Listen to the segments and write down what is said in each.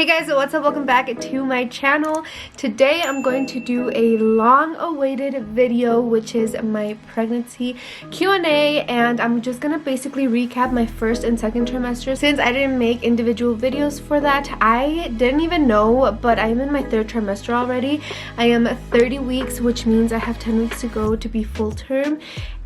Hey guys, what's up? Welcome back to my channel. Today I'm going to do a long-awaited video, which is my pregnancy Q&A, and I'm just gonna basically recap my first and second trimester. Since I didn't make individual videos for that, I didn't even know, but I'm in my third trimester already. I am 30 weeks, which means I have 10 weeks to go to be full term,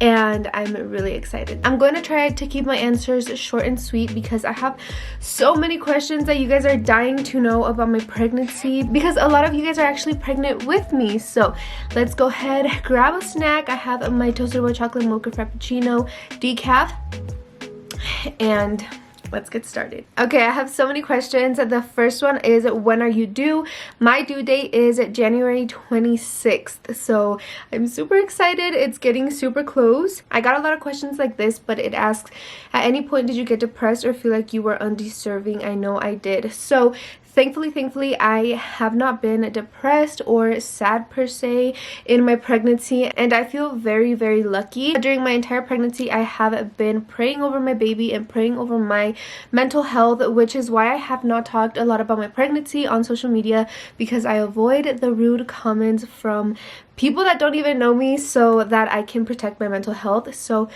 and I'm really excited. I'm going to try to keep my answers short and sweet because I have so many questions that you guys are dying to know about my pregnancy, because a lot of you guys are actually pregnant with me. So let's go ahead, grab a snack. I have my toasted white chocolate mocha frappuccino decaf, and let's get started. Okay, I have so many questions. The first one is, when are you due? My due date is January 26th, so I'm super excited. It's getting super close. I got a lot of questions like this, but it asks, at any point did you get depressed or feel like you were undeserving? I know I did. So thankfully I have not been depressed or sad per se in my pregnancy, and I feel very lucky. During my entire pregnancy I have been praying over my baby and praying over my mental health, which is why I have not talked a lot about my pregnancy on social media, because I avoid the rude comments from people that don't even know me so that I can protect my mental health. So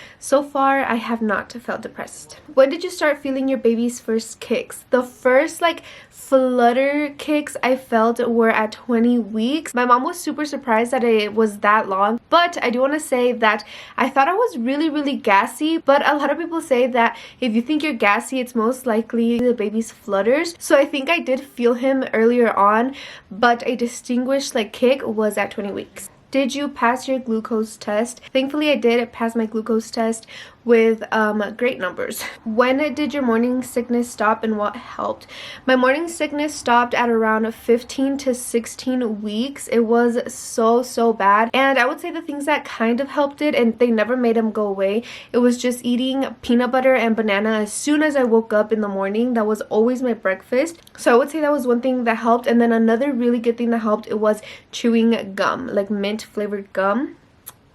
far I have not felt depressed. When did you start feeling your baby's first kicks? The first flutter kicks I felt were at 20 weeks. My mom was super surprised that it was that long, but I do want to say that I thought I was really gassy, but a lot of people say that if you think you're gassy, it's most likely the baby's flutters. So I think I did feel him earlier on, but a distinguished kick was at 20 weeks. Did you pass your glucose test? Thankfully I did pass my glucose test with great numbers. When did your morning sickness stop and what helped? My morning sickness stopped at around 15 to 16 weeks. It was so bad, and I would say the things that kind of helped it, and they never made them go away, it was just eating peanut butter and banana as soon as I woke up in the morning. That was always my breakfast, so I would say that was one thing that helped. And then another really good thing that helped, it was chewing gum, like mint flavored gum.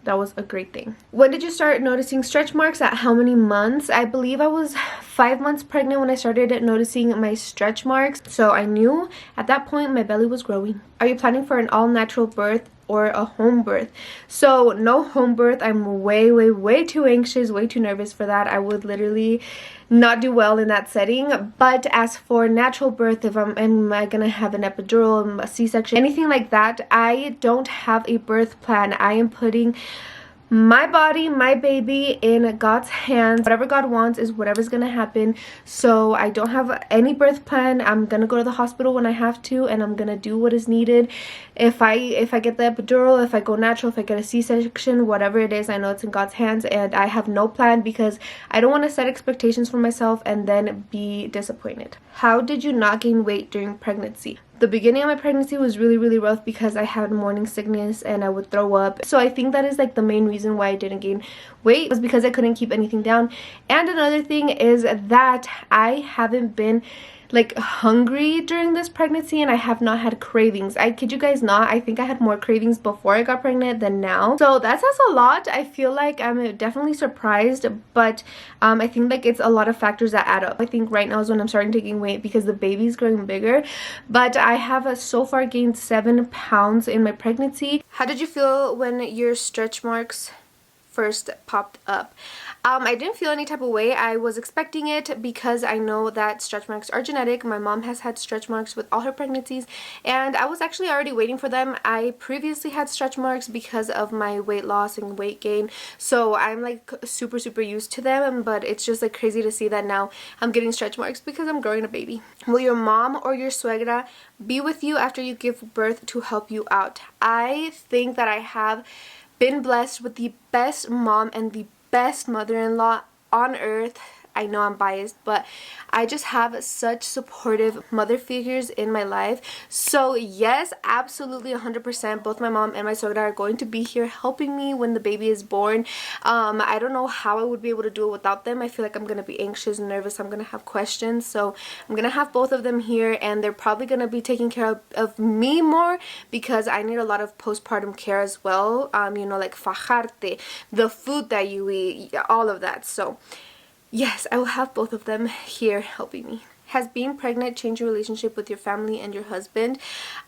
That was a great thing. When did you start noticing stretch marks? At how many months? I believe I was 5 months pregnant when I started noticing my stretch marks, so I knew at that point my belly was growing. Are you planning for an all-natural birth or a home birth? So no home birth. I'm way too anxious, way too nervous for that. I would literally not do well in that setting. But as for natural birth, if am I gonna have an epidural, a C-section, anything like that, I don't have a birth plan. I am putting my body, my baby in God's hands. Whatever God wants is whatever's gonna happen. So I don't have any birth plan. I'm gonna go to the hospital when I have to, and I'm gonna do what is needed. If I get the epidural, if I go natural, if I get a C-section, whatever it is, I know it's in God's hands, and I have no plan because I don't want to set expectations for myself and then be disappointed. How did you not gain weight during pregnancy? The beginning of my pregnancy was really rough because I had morning sickness and I would throw up. So I think that is the main reason why I didn't gain weight, was because I couldn't keep anything down. And another thing is that I haven't been hungry during this pregnancy, and I have not had cravings. I kid you guys not, I think I had more cravings before I got pregnant than now. So that says a lot. I feel like I'm definitely surprised, but I think it's a lot of factors that add up. I think right now is when I'm starting to gain weight because the baby's growing bigger, but I have so far gained 7 pounds in my pregnancy. How did you feel when your stretch marks first popped up? I didn't feel any type of way. I was expecting it because I know that stretch marks are genetic. My mom has had stretch marks with all her pregnancies, and I was actually already waiting for them. I previously had stretch marks because of my weight loss and weight gain, so I'm super used to them, but it's just crazy to see that now I'm getting stretch marks because I'm growing a baby. Will your mom or your suegra be with you after you give birth to help you out? I think that I have been blessed with the best mom and the best mother-in-law on earth. I know I'm biased, but I just have such supportive mother figures in my life. So yes, absolutely 100%, both my mom and my suegra are going to be here helping me when the baby is born. I don't know how I would be able to do it without them. I feel like I'm gonna be anxious and nervous. I'm gonna have questions, so I'm gonna have both of them here, and they're probably gonna be taking care of me more because I need a lot of postpartum care as well. You know, fajarte, the food that you eat, all of that. So yes, I will have both of them here helping me. Has being pregnant changed your relationship with your family and your husband?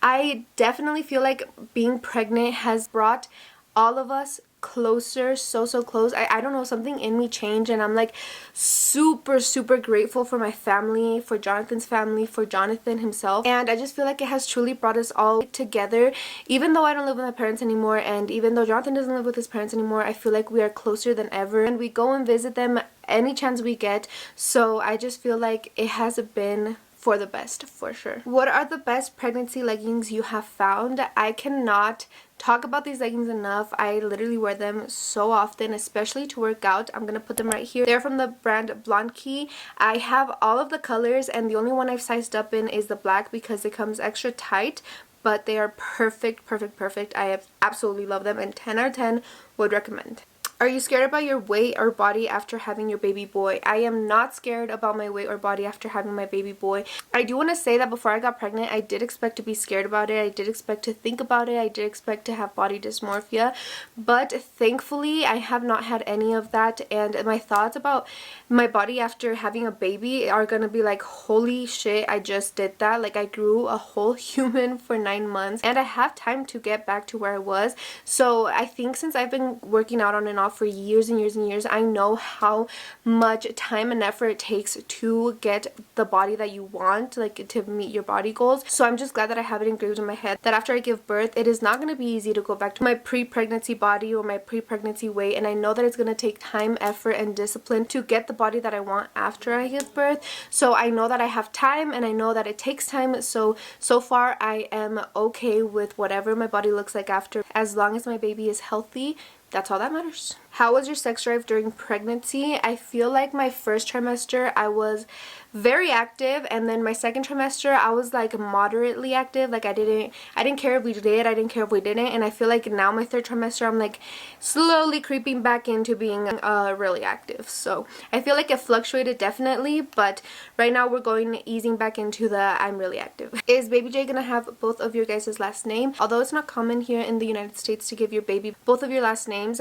I definitely feel like being pregnant has brought all of us closer, so close. I don't know, something in me changed, and I'm like super grateful for my family, for Jonathan's family, for Jonathan himself, and I just feel like it has truly brought us all together. Even though I don't live with my parents anymore, and even though Jonathan doesn't live with his parents anymore, I feel like we are closer than ever, and we go and visit them any chance we get. So I just feel like it has been for the best, for sure. What are the best pregnancy leggings you have found? I cannot talk about these leggings enough. I literally wear them so often, especially to work out. I'm gonna put them right here. They're from the brand Blancaj. I have all of the colors, and the only one I've sized up in is the black because it comes extra tight, but they are perfect. I absolutely love them, and 10 out of 10 would recommend. Are you scared about your weight or body after having your baby boy? I am not scared about my weight or body after having my baby boy. I do want to say that before I got pregnant, I did expect to be scared about it. I did expect to think about it. I did expect to have body dysmorphia. But thankfully, I have not had any of that. And my thoughts about my body after having a baby are going to be like, holy shit, I just did that. Like, I grew a whole human for 9 months. And I have time to get back to where I was. So I think since I've been working out on and off for years and years, I know how much time and effort it takes to get the body that you want, like to meet your body goals. So I'm just glad that I have it engraved in my head that after I give birth, it is not going to be easy to go back to my pre-pregnancy body or my pre-pregnancy weight, and I know that it's going to take time, effort, and discipline to get the body that I want after I give birth. So I know that I have time, and I know that it takes time. So far I am okay with whatever my body looks like after, as long as my baby is healthy. That's all that matters. How was your sex drive during pregnancy? I feel like my first trimester I was very active, and then my second trimester I was like moderately active. Like I didn't care if we did, I didn't care if we didn't, and I feel like now my third trimester I'm like slowly creeping back into being really active. So I feel like it fluctuated definitely, but right now we're easing back into the I'm really active. Is baby J gonna have both of your guys' last name? Although it's not common here in the United States to give your baby both of your last names,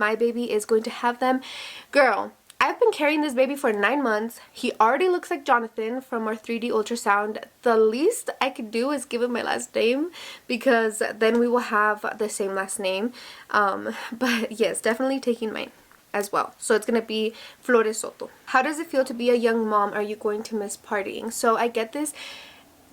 my baby is going to have them. Girl, I've been carrying this baby for 9 months. He already looks like Jonathan from our 3D ultrasound. The least I could do is give him my last name, because then we will have the same last name. But yes, definitely taking mine as well. So it's gonna be Flores Soto. How does it feel to be a young mom? Are you going to miss partying? So I get this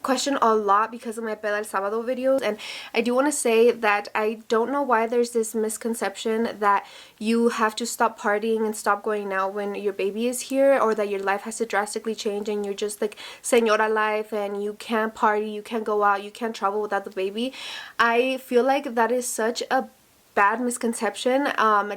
question a lot because of my Peda el Sábado videos, and I do want to say that I don't know why there's this misconception that you have to stop partying and stop going out when your baby is here, or that your life has to drastically change and you're just like señora life and you can't party, you can't go out, you can't travel without the baby. I feel like that is such a bad misconception.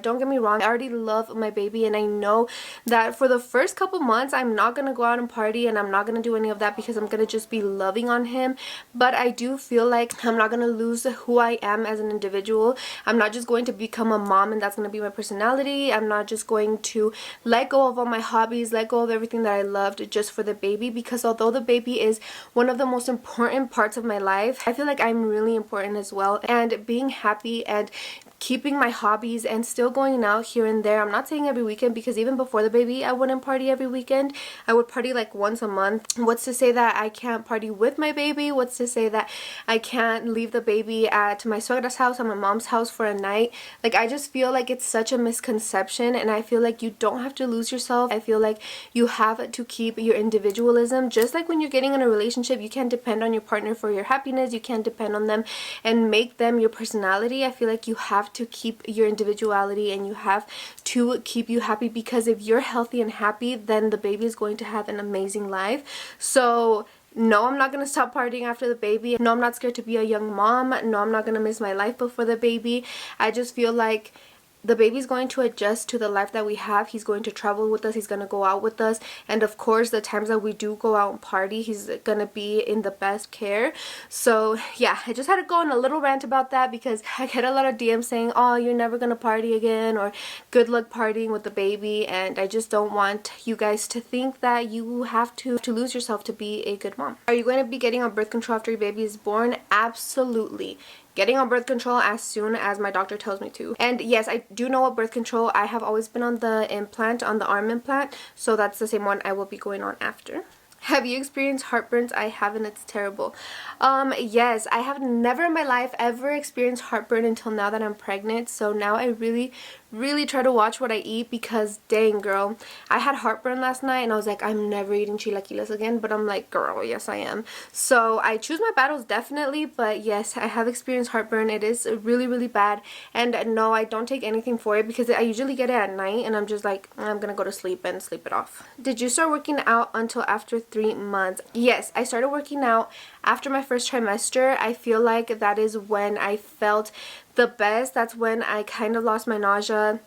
Don't get me wrong, I already love my baby, and I know that for the first couple months I'm not gonna go out and party and I'm not gonna do any of that because I'm gonna just be loving on him. But I do feel like I'm not gonna lose who I am as an individual. I'm not just going to become a mom and that's gonna be my personality. I'm not just going to let go of all my hobbies, let go of everything that I loved just for the baby, because although the baby is one of the most important parts of my life, I feel like I'm really important as well. And being happy and keeping my hobbies and still going out here and there. I'm not saying every weekend, because even before the baby I wouldn't party every weekend. I would party like once a month. What's to say that I can't party with my baby? What's to say that I can't leave the baby at my suegra's house, at my mom's house for a night? Like, I just feel like it's such a misconception, and I feel like you don't have to lose yourself. I feel like you have to keep your individualism. Just like when you're getting in a relationship, you can't depend on your partner for your happiness. You can't depend on them and make them your personality. I feel like you have to keep your individuality and you have to keep you happy, because if you're healthy and happy, then the baby is going to have an amazing life. So no, I'm not going to stop partying after the baby. No, I'm not scared to be a young mom. No, I'm not going to miss my life before the baby. I just feel like the baby's going to adjust to the life that we have. He's going to travel with us. He's going to go out with us. And of course, the times that we do go out and party, he's going to be in the best care. So yeah, I just had to go on a little rant about that, because I get a lot of DMs saying, oh, you're never going to party again, or good luck partying with the baby. And I just don't want you guys to think that you have to lose yourself to be a good mom. Are you going to be getting on birth control after your baby is born? Absolutely. Getting on birth control as soon as my doctor tells me to. And yes, I do know what birth control. I have always been on the implant, on the arm implant, so that's the same one I will be going on after. Have you experienced heartburns? I haven't. It's terrible. Yes, I have never in my life ever experienced heartburn until now that I'm pregnant. So now I really try to watch what I eat, because dang girl, I had heartburn last night and I was like, I'm never eating chilaquiles again, but I'm like, girl, yes I am. So I choose my battles definitely, but yes, I have experienced heartburn. It is really bad, and no, I don't take anything for it because I usually get it at night and I'm just like, I'm gonna go to sleep and sleep it off. Did you start working out until after 3 months? Yes, I started working out after my first trimester. I feel like that is when I felt the best. That's when I kind of lost my nausea,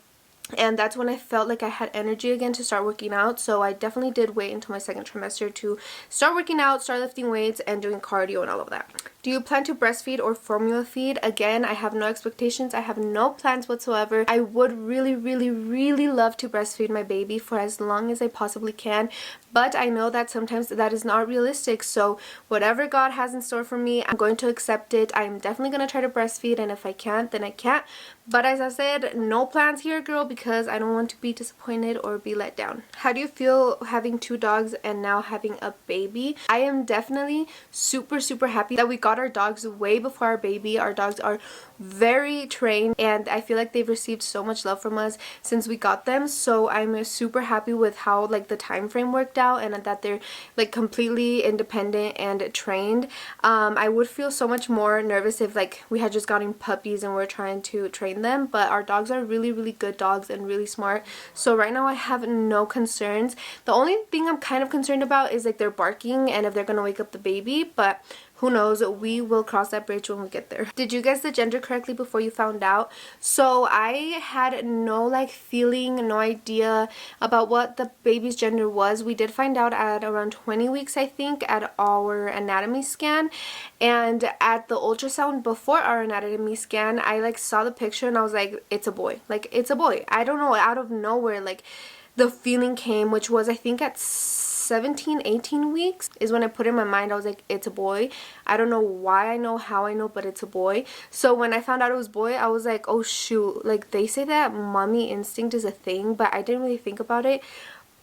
and that's when I felt like I had energy again to start working out. So I definitely did wait until my second trimester to start working out, start lifting weights, and doing cardio and all of that. Do you plan to breastfeed or formula feed? Again, I have no expectations. I have no plans whatsoever. I would really love to breastfeed my baby for as long as I possibly can, but I know that sometimes that is not realistic. So whatever God has in store for me, I'm going to accept it. I'm definitely going to try to breastfeed, and if I can't, then I can't. But as I said, no plans here, girl, because I don't want to be disappointed or be let down. How do you feel having 2 dogs and now having a baby? I am definitely super happy that we got our dogs way before our baby. Our dogs are very trained, and I feel like they've received so much love from us since we got them. So I'm super happy with how like the time frame worked out, and that they're like completely independent and trained. I would feel so much more nervous if like we had just gotten puppies and we're trying to train them, but our dogs are really good dogs and really smart. So right now I have no concerns. The only thing I'm kind of concerned about is like their barking and if they're gonna wake up the baby, but who knows, we will cross that bridge when we get there. Did you guess the gender correctly before you found out? So I had no like feeling, no idea about what the baby's gender was. We did find out at around 20 weeks, I think, at our anatomy scan, and at the ultrasound before our anatomy scan, I like saw the picture and I was like, it's a boy. Like, it's a boy. I don't know, out of nowhere, like the feeling came, which was I think at 17-18 weeks is when I put in my mind, I was like, it's a boy. I don't know why I know, how I know, but it's a boy. So when I found out it was boy, I was like, oh shoot, like they say that mommy instinct is a thing, but I didn't really think about it.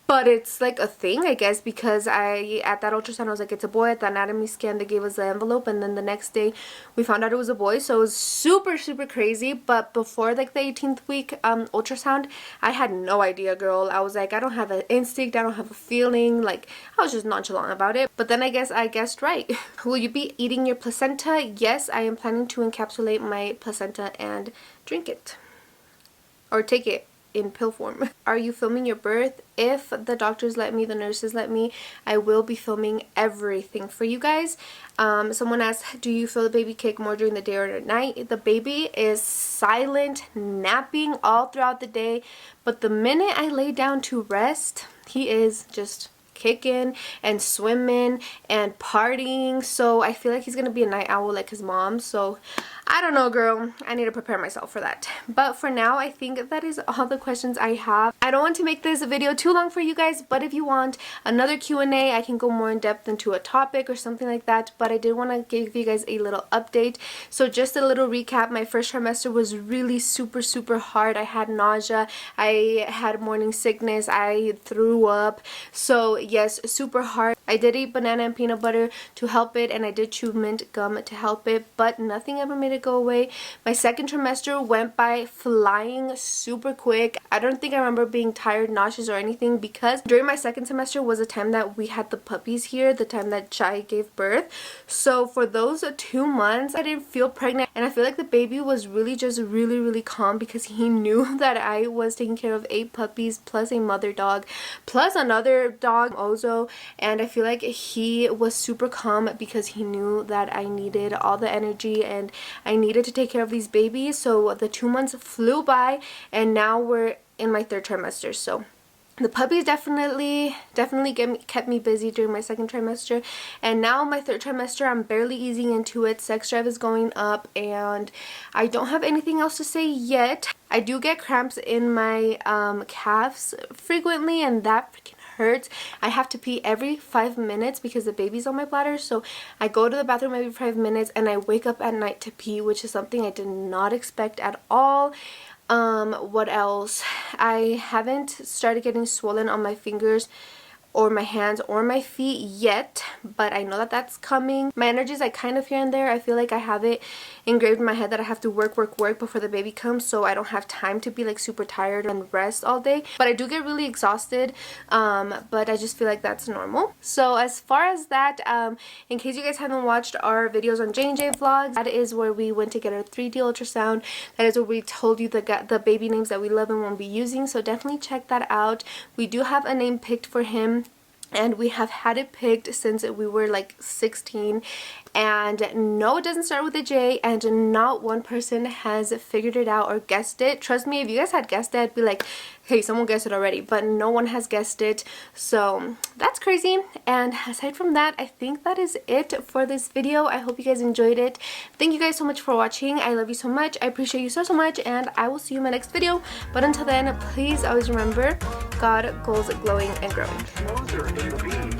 But it's like a thing, I guess, because at that ultrasound I was like, it's a boy. At the anatomy scan they gave us the envelope, and then the next day we found out it was a boy. So it was super crazy. But before like the 18th week ultrasound, I had no idea, girl. I was like, I don't have an instinct, I don't have a feeling. Like, I was just nonchalant about it. But then I guessed right. Will you be eating your placenta? Yes, I am planning to encapsulate my placenta and drink it, or take it in pill form. Are you filming your birth? If the doctors let me, the nurses let me, I will be filming everything for you guys. Someone asked, do you feel the baby kick more during the day or at night? The baby is silent, napping all throughout the day, but the minute I lay down to rest, he is just kicking and swimming and partying. So I feel like he's gonna be a night owl like his mom. So I don't know, girl. I need to prepare myself for that. But for now, I think that is all the questions I have. I don't want to make this video too long for you guys, but if you want another Q&A, I can go more in depth into a topic or something like that. But I did want to give you guys a little update. So just a little recap. My first trimester was really super hard. I had nausea. I had morning sickness. I threw up. So yes, super hard. I did eat banana and peanut butter to help it, and I did chew mint gum to help it, but nothing ever made it go away. My second trimester went by flying super quick. I don't think I remember being tired, nauseous, or anything, because during my second semester was the time that we had the puppies here, the time that Chai gave birth. So for those 2 months, I didn't feel pregnant, and I feel like the baby was really just really calm, because he knew that I was taking care of 8 puppies plus a mother dog plus another dog, Ozo, and I feel like he was super calm because he knew that I needed all the energy and I needed to take care of these babies. So the 2 months flew by, and now we're in my third trimester. So the puppies definitely kept me busy during my second trimester, and now my third trimester I'm barely easing into it. Sex drive is going up, and I don't have anything else to say yet. I do get cramps in my calves frequently, and that freaking hurts. I have to pee every 5 minutes because the baby's on my bladder, so I go to the bathroom every 5 minutes, and I wake up at night to pee, which is something I did not expect at all. What else? I haven't started getting swollen on my fingers or my hands or my feet yet, but I know that that's coming. My energy is like kind of here and there. I feel like I have it engraved in my head that I have to work before the baby comes, so I don't have time to be like super tired and rest all day. But I do get really exhausted, but I just feel like that's normal. So as far as that, in case you guys haven't watched our videos on J&J vlogs, that is where we went to get our 3D ultrasound. That is where we told you the baby names that we love and won't be using, so definitely check that out. We do have a name picked for him, and we have had it picked since we were like 16, and no, it doesn't start with a J, and not one person has figured it out or guessed it. Trust me, if you guys had guessed it, I'd be like, hey, someone guessed it already, but no one has guessed it, so that's crazy. And aside from that, I think that is it for this video. I hope you guys enjoyed it. Thank you guys so much for watching. I love you so much. I appreciate you so much, and I will see you in my next video. But until then, please always remember, God goes glowing and growing.